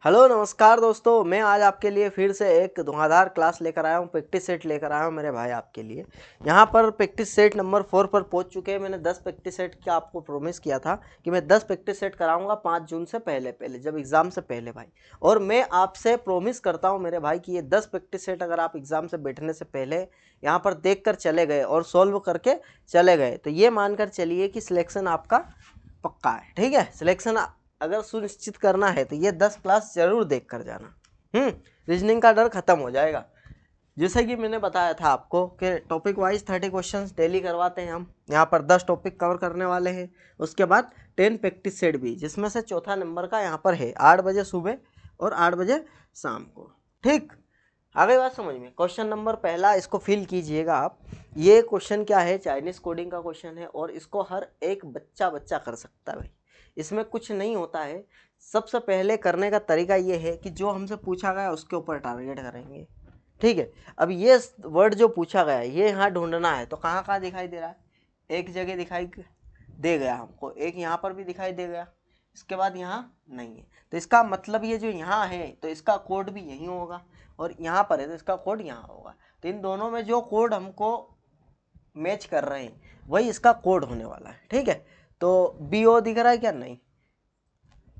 Hello नमस्कार दोस्तों, मैं आज आपके लिए फिर से एक धुआंधार क्लास लेकर आया हूँ। प्रैक्टिस सेट लेकर आया हूँ मेरे भाई आपके लिए। यहाँ पर प्रैक्टिस सेट नंबर 4 पर पहुँच चुके हैं। मैंने 10 प्रैक्टिस सेट का आपको प्रॉमिस किया था कि मैं 10 प्रैक्टिस सेट कराऊंगा 5 जून से पहले जब एग्ज़ाम से पहले भाई। और मैं आपसे प्रॉमिस करता हूँ मेरे भाई कि ये 10 प्रैक्टिस सेट अगर आप एग्ज़ाम से बैठने से पहले यहाँ पर देख कर चले गए और सॉल्व करके चले गए तो ये मानकर चलिए कि सिलेक्शन आपका पक्का है। ठीक है, सिलेक्शन अगर सुनिश्चित करना है तो ये 10 क्लास जरूर देख कर जाना। रीजनिंग का डर खत्म हो जाएगा। जैसे कि मैंने बताया था आपको कि टॉपिक वाइज 30 क्वेश्चंस डेली करवाते हैं हम। यहाँ पर 10 टॉपिक कवर करने वाले हैं। उसके बाद 10 प्रैक्टिस सेट भी, जिसमें से चौथा नंबर का यहाँ पर है 8 बजे सुबह और 8 बजे शाम को। ठीक, आगे बात समझ में। क्वेश्चन नंबर पहला, इसको फिल कीजिएगा आप। ये क्वेश्चन क्या है, चाइनीज कोडिंग का क्वेश्चन है और इसको हर एक बच्चा कर सकता है भाई। इसमें कुछ नहीं होता है। सबसे पहले करने का तरीका ये है कि जो हमसे पूछा गया उसके ऊपर टारगेट करेंगे। ठीक है, अब ये वर्ड जो पूछा गया है ये यहाँ ढूंढना है। तो कहाँ कहाँ दिखाई दे रहा है? एक जगह दिखाई दे गया हमको, एक यहाँ पर भी दिखाई दे गया, इसके बाद यहाँ नहीं है। तो इसका मतलब ये जो यहाँ है तो इसका कोड भी यही होगा, और यहाँ पर है तो इसका कोड यहाँ होगा। तो इन दोनों में जो कोड हमको मैच कर रहे हैं वही इसका कोड होने वाला है। ठीक है, तो बी ओ दिख रहा है क्या? नहीं।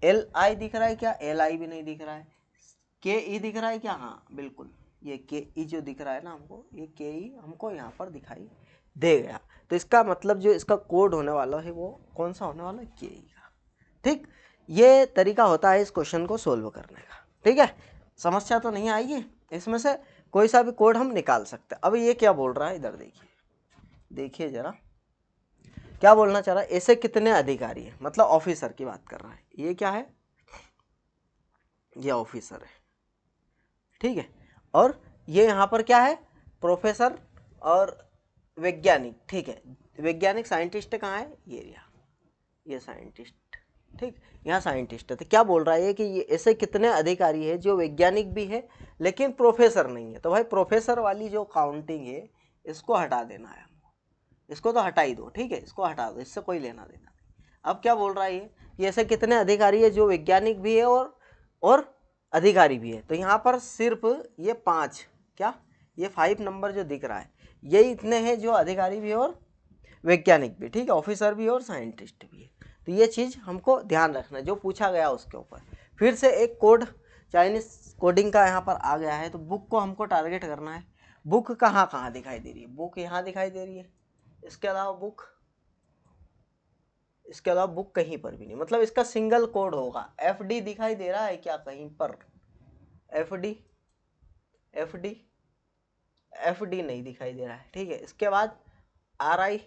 एल आई दिख रहा है क्या? एल आई भी नहीं दिख रहा है। के ई दिख रहा है क्या? हाँ बिल्कुल, ये के ई जो दिख रहा है ना हमको, ये के ई हमको यहाँ पर दिखाई दे गया। तो इसका मतलब जो इसका कोड होने वाला है वो कौन सा होने वाला है? के ई का। ठीक, ये तरीका होता है इस क्वेश्चन को सोल्व करने का। ठीक है, समस्या तो नहीं आएगी, इसमें से कोई सा भी कोड हम निकाल सकते हैं। अब ये क्या बोल रहा है, इधर देखिए, देखिए जरा क्या बोलना चाह रहा है। ऐसे कितने अधिकारी हैं, मतलब ऑफिसर की बात कर रहा है। ये क्या है? ये ऑफिसर है। ठीक है, और ये यहाँ पर क्या है? प्रोफेसर और वैज्ञानिक। ठीक है, वैज्ञानिक साइंटिस्ट कहाँ है? ये साइंटिस्ट। ठीक, यहाँ साइंटिस्ट है। तो क्या बोल रहा है कि ये ऐसे कितने अधिकारी है जो वैज्ञानिक भी है लेकिन प्रोफेसर नहीं है। तो भाई प्रोफेसर वाली जो काउंटिंग है इसको हटा देना है हमको, इसको तो हटा ही दो। ठीक है, इसको हटा दो, इससे कोई लेना देना नहीं। अब क्या बोल रहा है ये कि ऐसे कितने अधिकारी है जो वैज्ञानिक भी है और अधिकारी भी है। तो यहाँ पर सिर्फ ये 5, क्या ये 5 नंबर जो दिख रहा है यही इतने हैं जो अधिकारी भी है और वैज्ञानिक भी। ठीक है, ऑफिसर भी है और साइंटिस्ट भी है। तो ये चीज़ हमको ध्यान रखना है जो पूछा गया उसके ऊपर। फिर से एक कोड चाइनीज कोडिंग का यहाँ पर आ गया है, तो बुक को हमको टारगेट करना है। बुक कहाँ कहाँ दिखाई दे रही है? बुक यहाँ दिखाई दे रही है, इसके अलावा बुक कहीं पर भी नहीं। मतलब इसका सिंगल कोड होगा। एफ डी दिखाई दे रहा है क्या कहीं पर? F D F D F D नहीं दिखाई दे रहा है। ठीक है, इसके बाद आर आई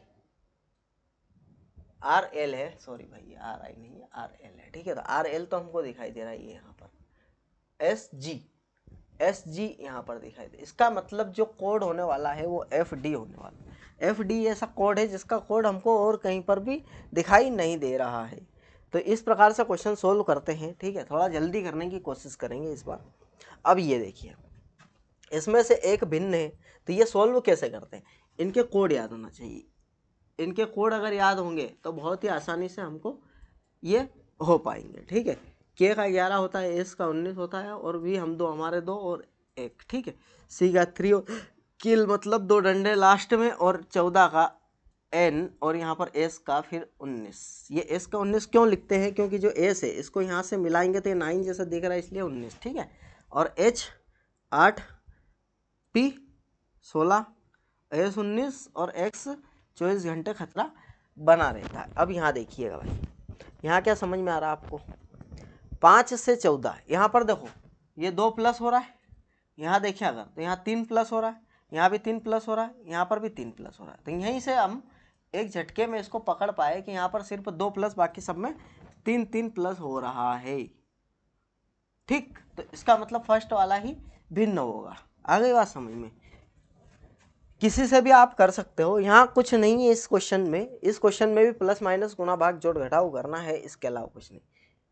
आर एल है, सॉरी भाई आर आई नहीं है, आर एल है। ठीक है, तो आर एल तो हमको दिखाई दे रहा है ये यहाँ पर। एस जी यहाँ पर दिखाई दे। इसका मतलब जो कोड होने वाला है वो एफ डी होने वाला है। एफ डी ऐसा कोड है जिसका कोड हमको और कहीं पर भी दिखाई नहीं दे रहा है। तो इस प्रकार से क्वेश्चन सोल्व करते हैं। ठीक है, थोड़ा जल्दी करने की कोशिश करेंगे इस बार। अब ये देखिए, इसमें से एक भिन्न है, तो ये सोल्व कैसे करते हैं? इनके कोड याद होना चाहिए। इनके कोड अगर याद होंगे तो बहुत ही आसानी से हमको ये हो पाएंगे। ठीक है, के का 11 होता है, एस का 19 होता है, और भी हम दो, हमारे 2 और 1। ठीक है, सी का 3 किल मतलब 2 डंडे लास्ट में, और 14 का एन, और यहाँ पर एस का फिर 19। ये एस का 19 क्यों लिखते हैं? क्योंकि जो एस है इसको यहाँ से मिलाएंगे तो ये 9 जैसा दिख रहा है, इसलिए 19। ठीक है, और एच 8, पी 16, एस 19 और एक्स 24 घंटे खतरा बना रहता है। अब यहाँ देखिएगा भाई, यहाँ क्या समझ में आ रहा है आपको? 5 से 14, यहाँ पर देखो ये 2 प्लस हो रहा है, यहाँ देखिए अगर तो यहाँ 3 प्लस हो रहा है, यहाँ भी 3 प्लस हो रहा है, यहाँ पर भी 3 प्लस हो रहा है। तो यहीं से हम एक झटके में इसको पकड़ पाए कि यहाँ पर सिर्फ 2 प्लस, बाकी सब में 3 प्लस हो रहा है। ठीक, तो इसका मतलब फर्स्ट वाला ही भिन्न होगा। आगे बात समझ में। किसी से भी आप कर सकते हो, यहाँ कुछ नहीं है इस क्वेश्चन में। इस क्वेश्चन में भी प्लस माइनस गुणा भाग जोड़ घटाव करना है, इसके अलावा कुछ नहीं।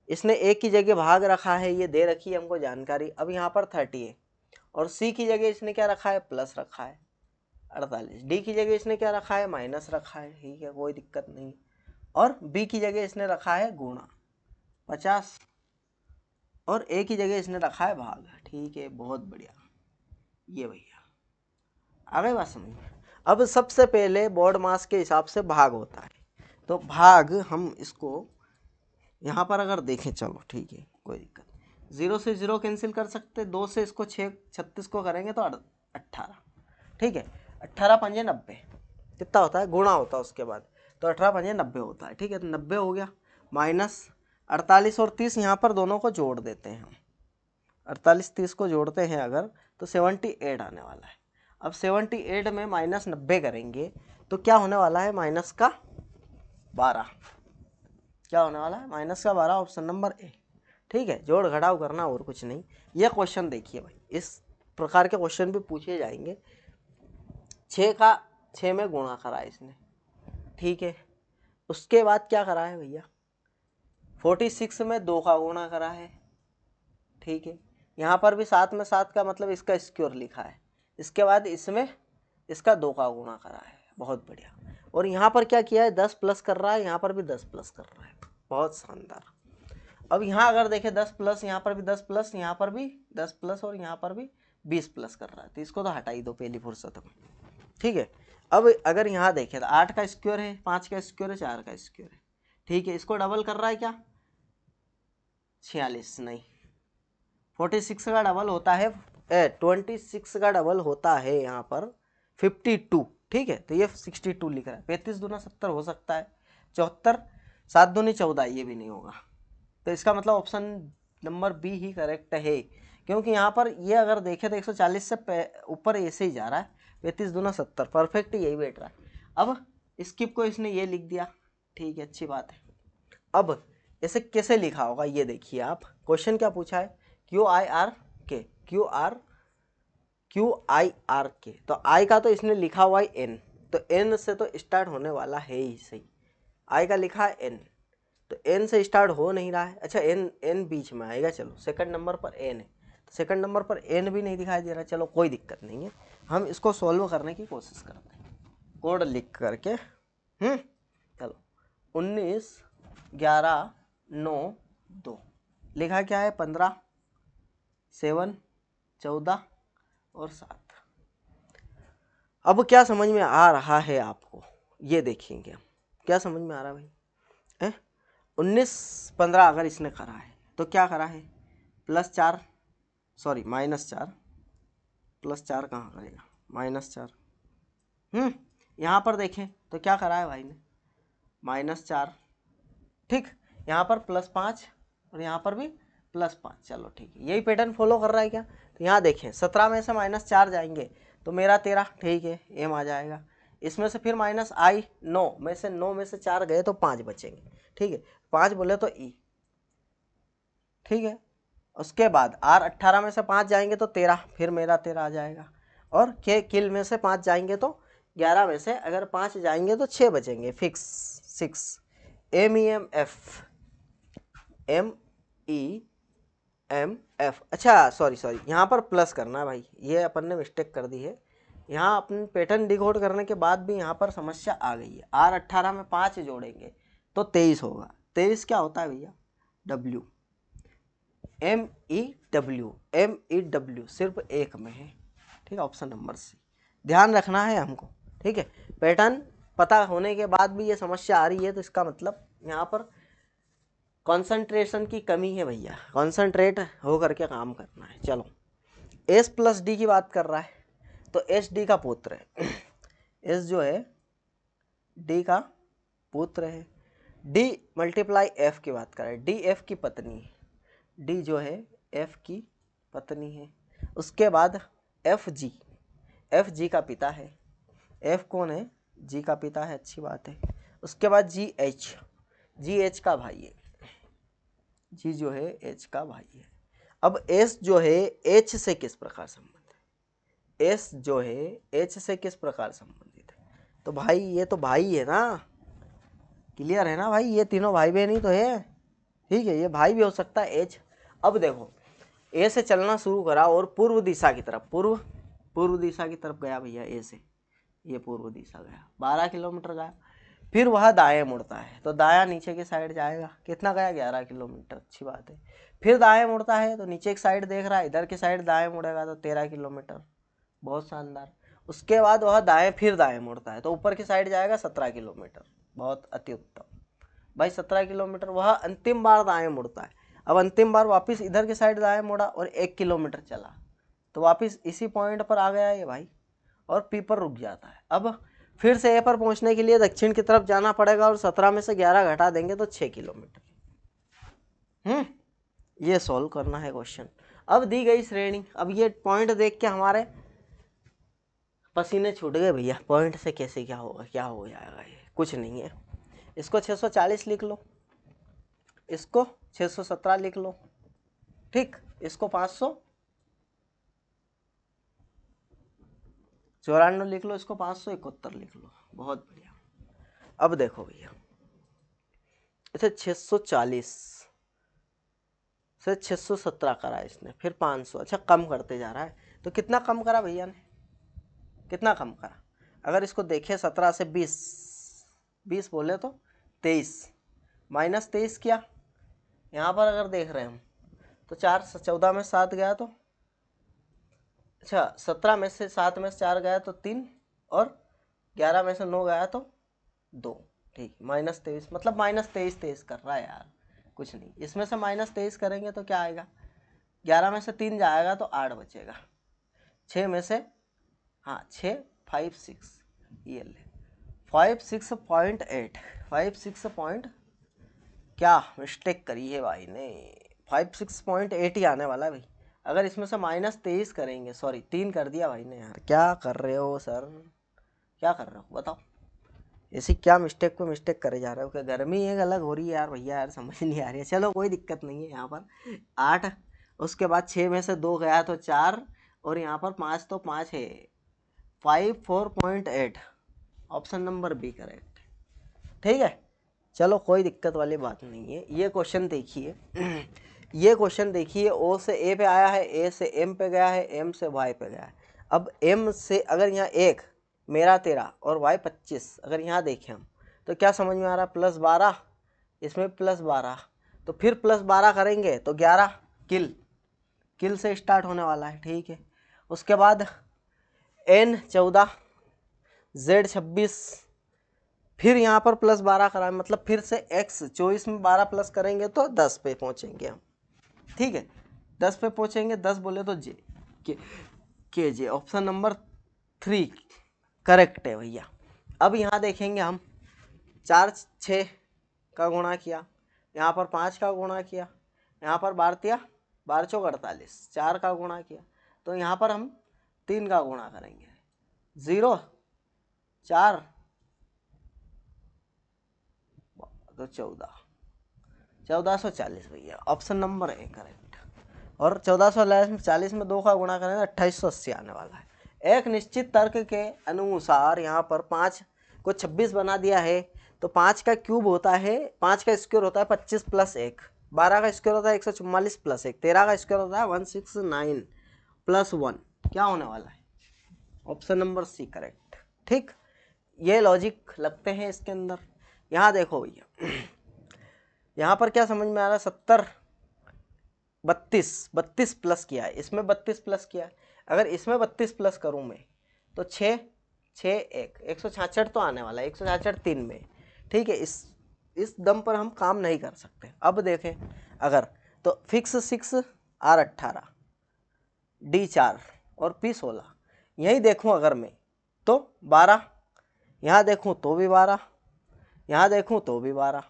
इसने ए की जगह भाग रखा है, ये दे रखी है हमको जानकारी। अब यहाँ पर 30 है, और सी की जगह इसने क्या रखा है? प्लस रखा है 48। डी की जगह इसने क्या रखा है? माइनस रखा है। ठीक है, कोई दिक्कत नहीं। और बी की जगह इसने रखा है गुणा 50। और एक ही जगह इसने रखा है भाग। ठीक है, बहुत बढ़िया। ये भैया आ गई बात समझ में। अब सबसे पहले बोर्ड मास के हिसाब से भाग होता है, तो भाग हम इसको यहाँ पर अगर देखें, चलो ठीक है कोई दिक्कत, 0 से 0 कैंसिल कर सकते, 2 से इसको 6 36 को करेंगे तो 18। ठीक है, 18 पंजे 90 कितना होता है, गुणा होता है उसके बाद, तो 18 पंजे 90 होता है। ठीक है, तो 90 हो गया, माइनस 48 और 30 यहाँ पर दोनों को जोड़ देते हैं हम, 48 30 को जोड़ते हैं अगर, तो 78 आने वाला है। अब 78 में माइनस 90 करेंगे तो क्या होने वाला है, माइनस का 12। क्या होने वाला है, माइनस का 12, ऑप्शन नंबर ए। ठीक है, जोड़ घटाव करना और कुछ नहीं। ये क्वेश्चन देखिए भाई, इस प्रकार के क्वेश्चन भी पूछे जाएंगे। 6 का 6 में गुणा करा है इसने। ठीक है, उसके बाद क्या करा है भैया, 46 में 2 का गुणा करा है। ठीक है, यहाँ पर भी 7 में 7 का मतलब इसका स्क्वायर लिखा है। इसके बाद इसमें इसका 2 का गुणा करा है, बहुत बढ़िया। और यहाँ पर क्या किया है, 10 प्लस कर रहा है, यहाँ पर भी 10 प्लस कर रहा है, बहुत शानदार। अब यहाँ अगर देखें 10 प्लस, यहाँ पर भी 10 प्लस, यहाँ पर भी 10 प्लस और यहाँ पर भी 20 प्लस कर रहा है, तो इसको तो हटा ही दो पहली फुर्सत में। ठीक है, अब अगर यहाँ देखें तो 8 का स्क्वायर है, 5 का स्क्वायर है, 4 का स्क्वायर है। ठीक है, इसको डबल कर रहा है क्या, 46 नहीं, 46 का डबल होता है 26 का डबल होता है यहाँ पर 52। ठीक है, तो ये 62 लिख रहा है। 35 दूना 70 हो सकता है, 74, 7 दूनी 14, ये भी नहीं होगा। तो इसका मतलब ऑप्शन नंबर बी ही करेक्ट है, क्योंकि यहाँ पर ये अगर देखें तो 140 से ऊपर ऐसे ही जा रहा है, 35 दूना 70, परफेक्ट यही बैठ रहा है। अब स्किप को इसने ये लिख दिया। ठीक है, अच्छी बात है। अब इसे कैसे लिखा होगा ये देखिए आप, क्वेश्चन क्या पूछा है, QIR के, तो आई का तो इसने लिखा हुआ है एन, तो एन से तो स्टार्ट होने वाला है ही सही। आई का लिखा है एन, तो एन से स्टार्ट हो नहीं रहा है। अच्छा, एन बीच में आएगा, चलो सेकंड नंबर पर एन है, तो सेकंड नंबर पर एन भी नहीं दिखाई दे रहा, चलो कोई दिक्कत नहीं है, हम इसको सॉल्व करने की कोशिश करते हैं कोड लिख करके। चलो 19 11 9 2 लिखा क्या है, 15 7 14 और 7। अब क्या समझ में आ रहा है आपको, ये देखेंगे हम क्या समझ में आ रहा है भाई। 19 15 अगर इसने करा है तो क्या करा है, +4, सॉरी -4, +4 कहाँ करेगा, -4। यहाँ पर देखें तो क्या करा है भाई ने, -4। ठीक, यहाँ पर +5 और यहाँ पर भी +5, चलो ठीक है, यही पैटर्न फॉलो कर रहा है क्या। तो यहाँ देखें 17 में से -4 जाएंगे तो मेरा 13, ठीक है, एम आ जाएगा। इसमें से फिर -i 9 में से 4 गए तो 5 बचेंगे। ठीक है, 5 बोले तो ई। ठीक है, उसके बाद R 18 में से 5 जाएंगे तो 13, फिर मेरा 13 आ जाएगा। और के किल में से 5 जाएंगे तो 11 में से अगर 5 जाएंगे तो 6 बचेंगे, फिक्स 6। MEMF, अच्छा सॉरी यहाँ पर प्लस करना है भाई, ये अपन ने मिस्टेक कर दी है। यहाँ अपन पैटर्न डिकोड करने के बाद भी यहाँ पर समस्या आ गई है। R 18 में 5 जोड़ेंगे तो 23 होगा। 23 क्या होता है भैया, W, MEW सिर्फ एक में है। ठीक है, ऑप्शन नंबर सी, ध्यान रखना है हमको। ठीक है, पैटर्न पता होने के बाद भी ये समस्या आ रही है तो इसका मतलब यहाँ पर कंसंट्रेशन की कमी है भैया, कंसंट्रेट हो करके काम करना है। चलो S + D की बात कर रहा है तो S D का पुत्र है, S जो है D का पुत्र है। D × F की बात कर रहा है, D F की पत्नी है, D जो है F की पत्नी है। उसके बाद F G का पिता है। F कौन है, G का पिता है, अच्छी बात है। उसके बाद G H का भाई है, G जो है H का भाई है। अब S जो है H से किस प्रकार संबंधित है, S जो है H से किस प्रकार संबंधित है, तो भाई ये तो भाई है ना, क्लियर है ना भाई, ये तीनों भाई बहन ही तो है। ठीक है, ये भाई भी हो सकता है H। अब देखो A से चलना शुरू करा और पूर्व दिशा की तरफ, पूर्व दिशा की तरफ गया भैया, A से ये पूर्व दिशा गया, 12 किलोमीटर गया। फिर वह दाएं मुड़ता है तो दायां नीचे की साइड जाएगा, कितना गया 11 किलोमीटर, अच्छी बात है। फिर दाएं मुड़ता है तो नीचे की साइड देख रहा है, इधर की साइड दाएं मुड़ेगा तो 13 किलोमीटर, बहुत शानदार। उसके बाद वह दाएं फिर दाएं मुड़ता है तो ऊपर की साइड जाएगा 17 किलोमीटर, बहुत अति उत्तम भाई, 17 किलोमीटर। वह अंतिम बार दाएं मुड़ता है, अब अंतिम बार वापस इधर की साइड दाएं मुड़ा और 1 किलोमीटर चला तो वापस इसी पॉइंट पर आ गया ये भाई, और पी पर रुक जाता है। अब फिर से ए पर पहुंचने के लिए दक्षिण की तरफ जाना पड़ेगा और 17 में से 11 घटा देंगे तो 6 किलोमीटर। ये सॉल्व करना है क्वेश्चन। अब दी गई श्रेणी, अब ये पॉइंट देख के हमारे पसीने छूट गए भैया, पॉइंट से कैसे क्या होगा, क्या हो जाएगा, ये कुछ नहीं है। इसको 640 लिख लो, इसको 617 लिख लो, ठीक, इसको 594 लिख लो, इसको 571 लिख लो, बहुत बढ़िया। अब देखो भैया, इसे 640 से 617 करा इसने, फिर 500, अच्छा कम करते जा रहा है, तो कितना कम करा भैया ने, कितना कम करा? अगर इसको देखें 17 से 20 बोले तो 23, -23 किया। यहाँ पर अगर देख रहे हैं हम तो 4 14 में 7 गया तो, अच्छा 17 में से 7 में से 4 गया तो 3, और 11 में से 9 गया तो 2, ठीक, -23, मतलब -23 कर रहा है यार, कुछ नहीं। इसमें से -23 करेंगे तो क्या आएगा, 11 में से 3 जाएगा तो 8 बचेगा, 6 में से, हाँ 6 5 6, ये ले 56.8, 56 क्या मिस्टेक करी है भाई ने, 56.8 ही आने वाला है भाई। अगर इसमें से -23 करेंगे, सॉरी 3 कर दिया भाई ने यार, क्या कर रहे हो सर, क्या कर रहे हो बताओ, ऐसी क्या मिस्टेक पे मिस्टेक करे जा रहे हो, क्या गर्मी एक अलग हो रही है यार भैया, यार समझ नहीं आ रही है। चलो कोई दिक्कत नहीं है, यहाँ पर 8, उसके बाद 6 में से 2 गया तो 4, और यहाँ पर 5 तो 5 है, 54.8, ऑप्शन नंबर बी करेक्ट, ठीक है। चलो कोई दिक्कत वाली बात नहीं है। ये क्वेश्चन देखिए ये क्वेश्चन देखिए, ओ से ए पे आया है, ए से एम पे गया है, एम से वाई पे गया है। अब एम से अगर यहाँ 1 मेरा 13 और वाई 25, अगर यहाँ देखें हम तो क्या समझ में आ रहा है, +12, इसमें +12, तो फिर +12 करेंगे तो 11, किल से स्टार्ट होने वाला है, ठीक है। उसके बाद N 14, Z 26, फिर यहाँ पर +12 कराएं, मतलब फिर से X 24 में 12 प्लस करेंगे तो 10 पे पहुँचेंगे हम, ठीक है, 10 पे पहुँचेंगे, 10 बोले तो जे ऑप्शन नंबर 3 करेक्ट है भैया। अब यहाँ देखेंगे हम, 4 6 का गुणा किया, यहाँ पर 5 का गुणा किया, यहाँ पर 12 चौक 48, 4 का गुणा किया, तो यहाँ पर हम 3 का गुणा करेंगे, 0 4 तो 1440 भैया, ऑप्शन नंबर ए करेक्ट। और 1440 में 2 का गुणा करें तो 2880 आने वाला है। एक निश्चित तर्क के अनुसार यहाँ पर 5 को 26 बना दिया है, तो 5 का क्यूब होता है, 5 का स्क्वायर होता है 25 + 1, 12 का स्क्वायर होता है 144 + 1, 13 का स्क्वायर होता है 169 + 1, क्या होने वाला है, ऑप्शन नंबर सी करेक्ट, ठीक। ये लॉजिक लगते हैं इसके अंदर। यहाँ देखो भैया, यहाँ पर क्या समझ में आ रहा है, 70 32 प्लस किया है, इसमें 32 प्लस किया है, अगर इसमें 32 प्लस करूँ मैं तो 6 6 1 166 तो आने वाला है, 166 3 में, ठीक है। इस दम पर हम काम नहीं कर सकते। अब देखें अगर, तो फिक्स 6 R 18 D 4 और P 16, यही देखूँ अगर मैं तो 12, यहाँ देखूँ तो भी 12, यहाँ देखूँ तो भी 12,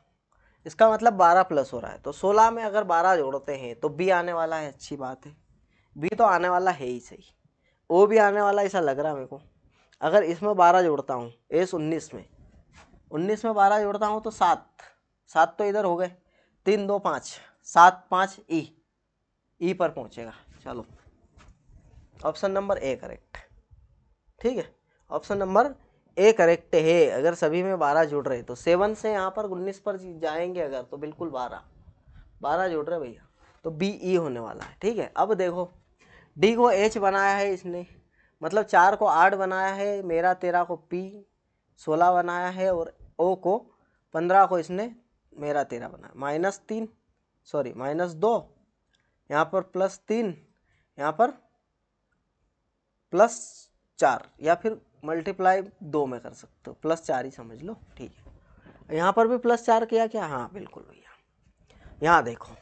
इसका मतलब 12 प्लस हो रहा है, तो 16 में अगर 12 जोड़ते हैं तो बी आने वाला है, अच्छी बात है, बी तो आने वाला है ही सही, ओ भी आने वाला ऐसा लग रहा है मेरे को। अगर इसमें 12 जोड़ता हूँ, एस 19 में 12 जोड़ता हूँ तो 7 तो इधर हो गए, 3 2 5, 7 5 ई पर पहुँचेगा। चलो ऑप्शन नंबर ए करेक्ट, ठीक है, ऑप्शन नंबर ए करेक्ट है। अगर सभी में 12 जुड़ रहे तो 7 से यहाँ पर 19 पर जाएंगे अगर, तो बिल्कुल 12 जुड़ रहे भैया, तो बी ई होने वाला है, ठीक है। अब देखो, डी को एच बनाया है इसने, मतलब 4 को 8 बनाया है, मेरा 13 को पी 16 बनाया है, और ओ को 15 को इसने मेरा 13 बनाया, -3 सॉरी -2, यहाँ पर +3, यहाँ पर +4, या फिर मल्टीप्लाई 2 में कर सकते हो, +4 ही समझ लो, ठीक है। यहाँ पर भी +4 किया क्या? हाँ बिल्कुल भैया, यहाँ देखो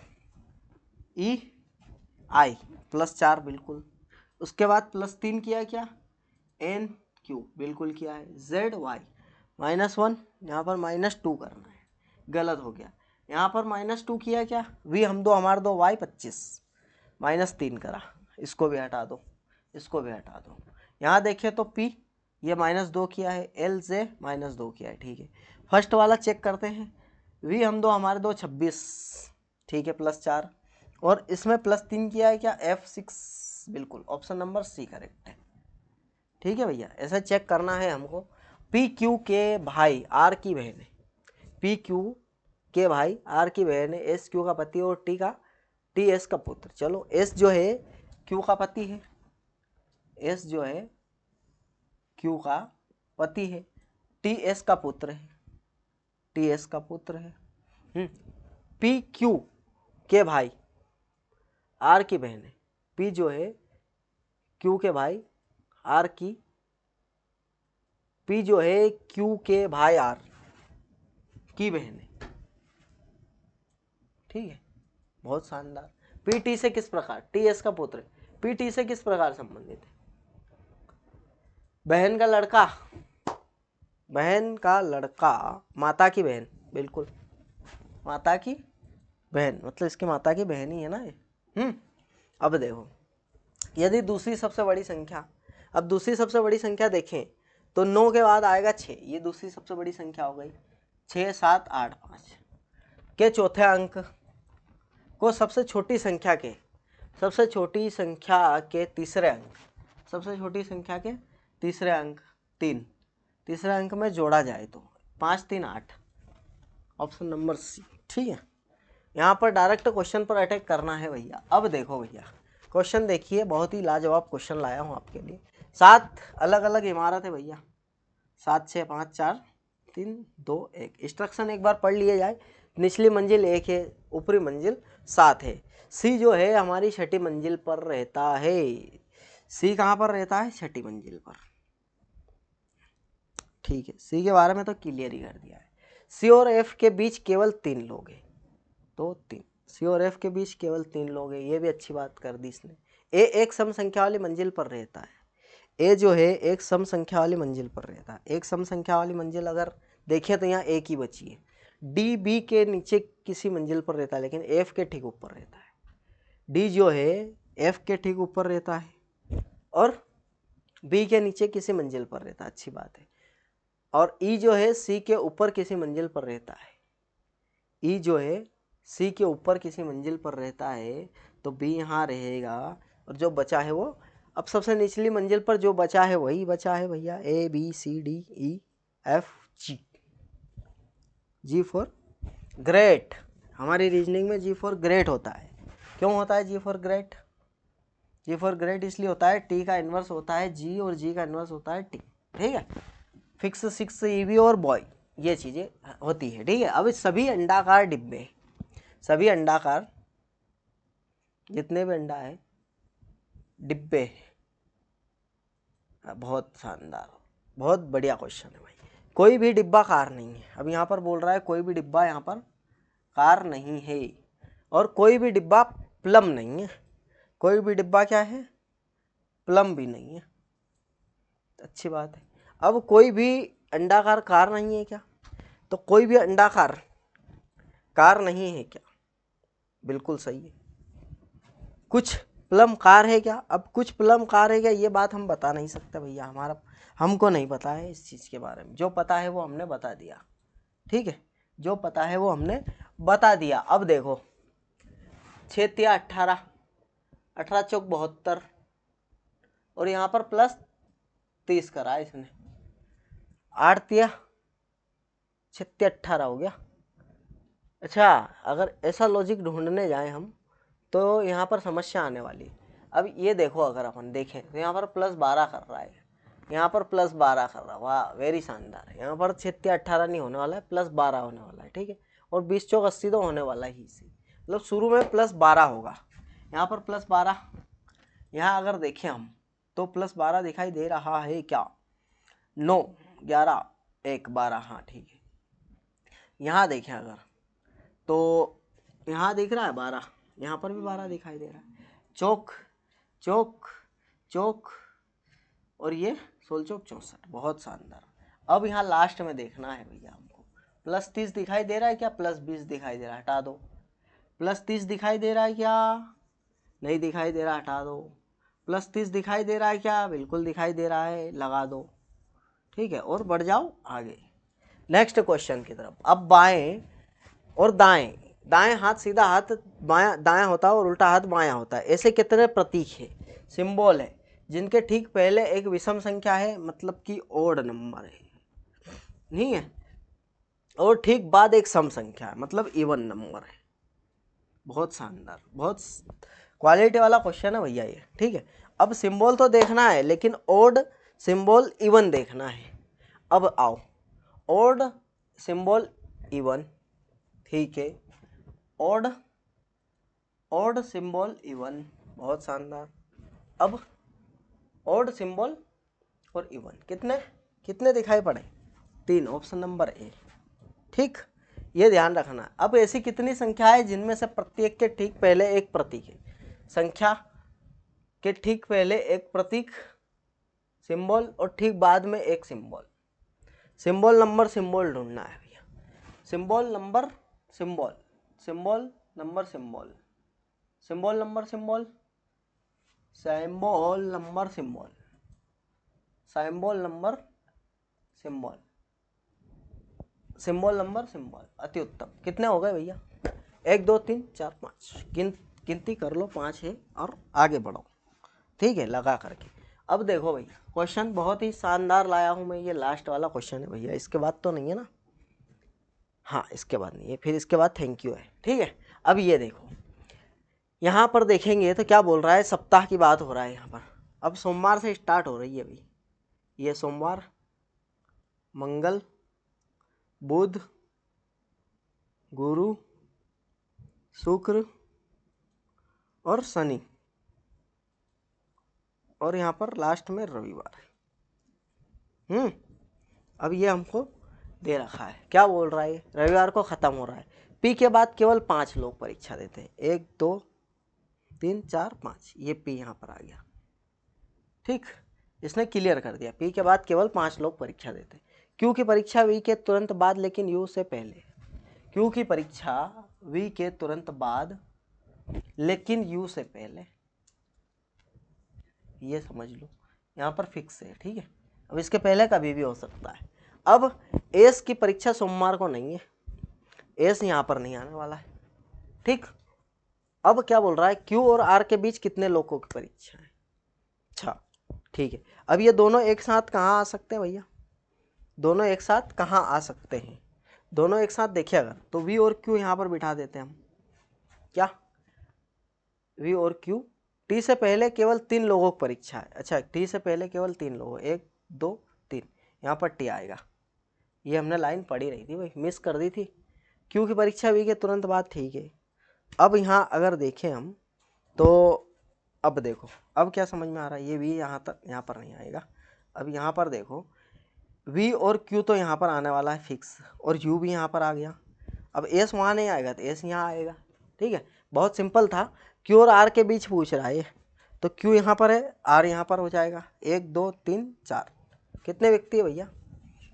EI +4 बिल्कुल, उसके बाद +3 किया क्या? NQ बिल्कुल किया है, ZY -1, यहाँ पर -2 करना है, गलत हो गया। यहाँ पर -2 किया क्या? V हम दो हमारे दो, Y 25, -3 करा, इसको भी हटा दो, इसको भी हटा दो। यहाँ देखिए तो P ये -2 किया है, LJ -2 किया है, ठीक है। फर्स्ट वाला चेक करते हैं, V हम दो हमारे दो 26, ठीक है, +4, और इसमें +3 किया है क्या? F6 बिल्कुल, ऑप्शन नंबर C करेक्ट है, ठीक है भैया। ऐसा चेक करना है हमको। PQ के भाई R की बहन है, PQ के भाई R की बहन है, SQ का पति और TS का पुत्र। चलो S जो है Q का पति है, S जो है Q का पति है, TS का पुत्र है, TS का पुत्र है। PQ के भाई R की बहन है, P जो है Q के भाई R की, P जो है Q के भाई R की बहन है, ठीक है, बहुत शानदार। PT से किस प्रकार, TS का पुत्र, PT से किस प्रकार संबंधित है? बहन का लड़का, बहन का लड़का, माता की बहन, बिल्कुल माता की बहन, मतलब इसकी माता की बहन ही है ना ये। अब देखो, यदि दूसरी सबसे बड़ी संख्या, अब दूसरी सबसे बड़ी संख्या देखें तो 9 के बाद आएगा 6, ये दूसरी सबसे बड़ी संख्या हो गई। 6, 7, 8, 5 के चौथे अंक को सबसे छोटी संख्या के तीसरे अंक, सबसे छोटी संख्या के तीसरे अंक 3, तीसरे अंक में जोड़ा जाए तो 5, 3, 8, ऑप्शन नंबर C, ठीक है। यहाँ पर डायरेक्ट क्वेश्चन पर अटैक करना है भैया। अब देखो भैया, क्वेश्चन देखिए, बहुत ही लाजवाब क्वेश्चन लाया हूँ आपके लिए। 7 अलग अलग इमारत है भैया, 7, 6, 5, 4, 3, 2, 1। इंस्ट्रक्शन एक बार पढ़ लिया जाए। निचली मंजिल 1 है, ऊपरी मंजिल 7 है। C जो है हमारी छठी मंजिल पर रहता है। C कहाँ पर रहता है? छठी मंजिल पर, ठीक है। C के बारे में तो क्लियर ही कर दिया है। C और F के बीच केवल 3 लोग हैं, तो 3, C और F के बीच केवल 3 लोग हैं, ये भी अच्छी बात कर दी इसने। A एक सम संख्या वाली मंजिल पर रहता है, A जो है एक सम संख्या वाली मंजिल पर रहता है। एक सम संख्या वाली मंजिल अगर देखें तो यहाँ एक ही बची है। D B के नीचे किसी मंजिल पर रहता है, लेकिन F के ठीक ऊपर रहता है। D जो है F के ठीक ऊपर रहता है और B के नीचे किसी मंजिल पर रहता है, अच्छी बात है। और E जो है C के ऊपर किसी मंजिल पर रहता है, E जो है C के ऊपर किसी मंजिल पर रहता है, तो B यहाँ रहेगा और जो बचा है वो, अब सबसे निचली मंजिल पर जो बचा है वही बचा है भैया, A B C D E F G। G for great, हमारी रीजनिंग में G फॉर ग्रेट होता है। क्यों होता है G for great? G for great इसलिए होता है, T का इन्वर्स होता है G और G का इन्वर्स होता है T, ठीक है। फिक्स, 6, EV और बॉय, ये चीज़ें होती है, ठीक है। अब सभी अंडाकार डिब्बे, सभी अंडाकार जितने भी अंडा है डिब्बे, बहुत शानदार, बहुत बढ़िया क्वेश्चन है भाई। कोई भी डिब्बा कार नहीं है, अब यहाँ पर बोल रहा है कोई भी डिब्बा यहाँ पर कार नहीं है, और कोई भी डिब्बा प्लम नहीं है। कोई भी डिब्बा क्या है? प्लम भी नहीं है, अच्छी बात है। अब कोई भी अंडाकार कार नहीं है क्या? तो कोई भी अंडाकार कार नहीं है क्या? बिल्कुल सही है। कुछ प्लम कार है क्या? अब कुछ प्लम कार है क्या, ये बात हम बता नहीं सकते भैया, हमको नहीं पता है इस चीज़ के बारे में। जो पता है वो हमने बता दिया, ठीक है, जो पता है वो हमने बता दिया। अब देखो, 6 तिया 18, 18 चौक 72, और यहाँ पर +30 करा है इसने, 8 तिया 18 हो गया। अच्छा, अगर ऐसा लॉजिक ढूंढने जाएं हम तो यहाँ पर समस्या आने वाली। अब ये देखो, अगर अपन देखें तो यहाँ पर +12 कर रहा है, यहाँ पर +12 कर रहा, वाह वेरी शानदार। यहाँ पर 6×18 नहीं होने वाला है, +12 होने वाला है, ठीक है। और 20 चौक 80 तो होने वाला ही इसी, मतलब शुरू में +12 होगा। यहाँ पर +12, यहाँ अगर देखें हम तो +12 दिखाई दे रहा है क्या? 9, 11, 1, 12, हाँ ठीक है। यहाँ देखें अगर तो यहाँ दिख रहा है 12, यहाँ पर भी 12 दिखाई दे रहा है। चौक चौक चौक, और ये 16 चौक 64, बहुत शानदार। अब यहाँ लास्ट में देखना है भैया हमको, +30 दिखाई दे रहा है क्या? +20 दिखाई दे रहा है, हटा दो। +30 दिखाई दे रहा है क्या? नहीं दिखाई दे रहा, हटा दो। +30 दिखाई दे रहा है क्या? बिल्कुल दिखाई दे रहा है, लगा दो, ठीक है। और बढ़ जाओ आगे नेक्स्ट क्वेश्चन की तरफ। अब बाएं और दाएं, दाएं हाथ सीधा हाथ बायां दायां होता है और उल्टा हाथ बायां होता है। ऐसे कितने प्रतीक है, सिंबल है, जिनके ठीक पहले एक विषम संख्या है, मतलब कि ओड नंबर है, नहीं है, और ठीक बाद एक सम संख्या है, मतलब इवन नंबर है। बहुत शानदार, बहुत क्वालिटी वाला क्वेश्चन है भैया ये, ठीक है। अब सिंबल तो देखना है, लेकिन ओड सिंबल इवन देखना है। अब आओ, ओड सिंबल इवन, ठीक है, ओड सिंबल इवन, बहुत शानदार। अब ओड सिंबल और इवन कितने कितने दिखाई पड़े? 3, ऑप्शन नंबर ए, ठीक, ये ध्यान रखना है। अब ऐसी कितनी संख्या है जिनमें से प्रत्येक के ठीक पहले एक प्रतीक है? संख्या के ठीक पहले एक प्रतीक सिंबल और ठीक बाद में एक सिंबल। सिंबल नंबर सिंबल ढूंढना है भैया, symbol number symbol, symbol number symbol, symbol number symbol, symbol number symbol, symbol number symbol, symbol number symbol, अति उत्तम। कितने हो गए भैया? 1 2 3 4 5, गिनती कर लो, 5 है, और आगे बढ़ो, ठीक है, लगा करके। अब देखो भैया, क्वेश्चन बहुत ही शानदार लाया हूँ मैं, ये लास्ट वाला क्वेश्चन है भैया, इसके बाद तो नहीं है ना? हाँ, इसके बाद नहीं है, फिर इसके बाद थैंक यू है, ठीक है। अब ये देखो, यहाँ पर देखेंगे तो क्या बोल रहा है, सप्ताह की बात हो रहा है यहाँ पर। अब सोमवार से स्टार्ट हो रही है भाई, ये सोमवार, मंगल, बुध, गुरु, शुक्र और शनि, और यहाँ पर लास्ट में रविवार। अब ये हमको दे रखा है, क्या बोल रहा है, रविवार को ख़त्म हो रहा है। पी के बाद केवल 5 लोग परीक्षा देते हैं, 1 2 3 4 5, ये पी यहाँ पर आ गया, ठीक, इसने क्लियर कर दिया। पी के बाद केवल 5 लोग परीक्षा देते हैं, क्यू की परीक्षा वी के तुरंत बाद लेकिन यू से पहले। क्यू की परीक्षा वी के तुरंत बाद लेकिन यू से पहले, ये समझ लो, यहाँ पर फिक्स है, ठीक है। अब इसके पहले कभी भी हो सकता है। अब एस की परीक्षा सोमवार को नहीं है, एस यहाँ पर नहीं आने वाला है, ठीक। अब क्या बोल रहा है, क्यू और आर के बीच कितने लोगों की परीक्षा है? अच्छा, ठीक है। अब ये दोनों एक साथ कहाँ आ सकते हैं भैया, दोनों एक साथ कहाँ आ सकते हैं? दोनों एक साथ देखिए अगर, तो वी और क्यू यहाँ पर बिठा देते हैं हम, क्या, वी और क्यू। टी से पहले केवल 3 लोगों की परीक्षा है, अच्छा, टी से पहले केवल 3 लोगों, 1 2 3, यहाँ पर टी आएगा। ये हमने लाइन पढ़ी रही थी भाई, मिस कर दी थी। क्यू की परीक्षा वी के तुरंत बाद, ठीक है। अब यहाँ अगर देखें हम तो अब देखो, अब क्या समझ में आ रहा है, ये वी यहाँ तक यहाँ पर नहीं आएगा। अब यहाँ पर देखो, वी और क्यू तो यहाँ पर आने वाला है फिक्स, और यू भी यहाँ पर आ गया। अब एस वहाँ नहीं आएगा तो एस यहाँ आएगा, ठीक है। बहुत सिंपल था, क्यू और आर के बीच पूछ रहा है, तो क्यू यहाँ पर है, आर यहाँ पर हो जाएगा। 1 2 3 4, कितने व्यक्ति है भैया?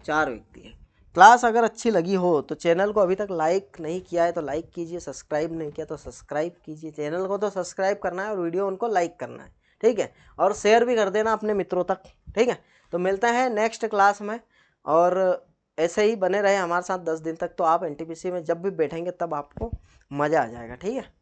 4 व्यक्ति है। क्लास अगर अच्छी लगी हो तो चैनल को अभी तक लाइक नहीं किया है तो लाइक कीजिए, सब्सक्राइब नहीं किया तो सब्सक्राइब कीजिए। चैनल को तो सब्सक्राइब करना है और वीडियो उनको लाइक करना है, ठीक है, और शेयर भी कर देना अपने मित्रों तक, ठीक है। तो मिलते हैं नेक्स्ट क्लास में, और ऐसे ही बने रहे हमारे साथ 10 दिन तक। तो आप एनटीपीसी में जब भी बैठेंगे तब आपको मज़ा आ जाएगा, ठीक है।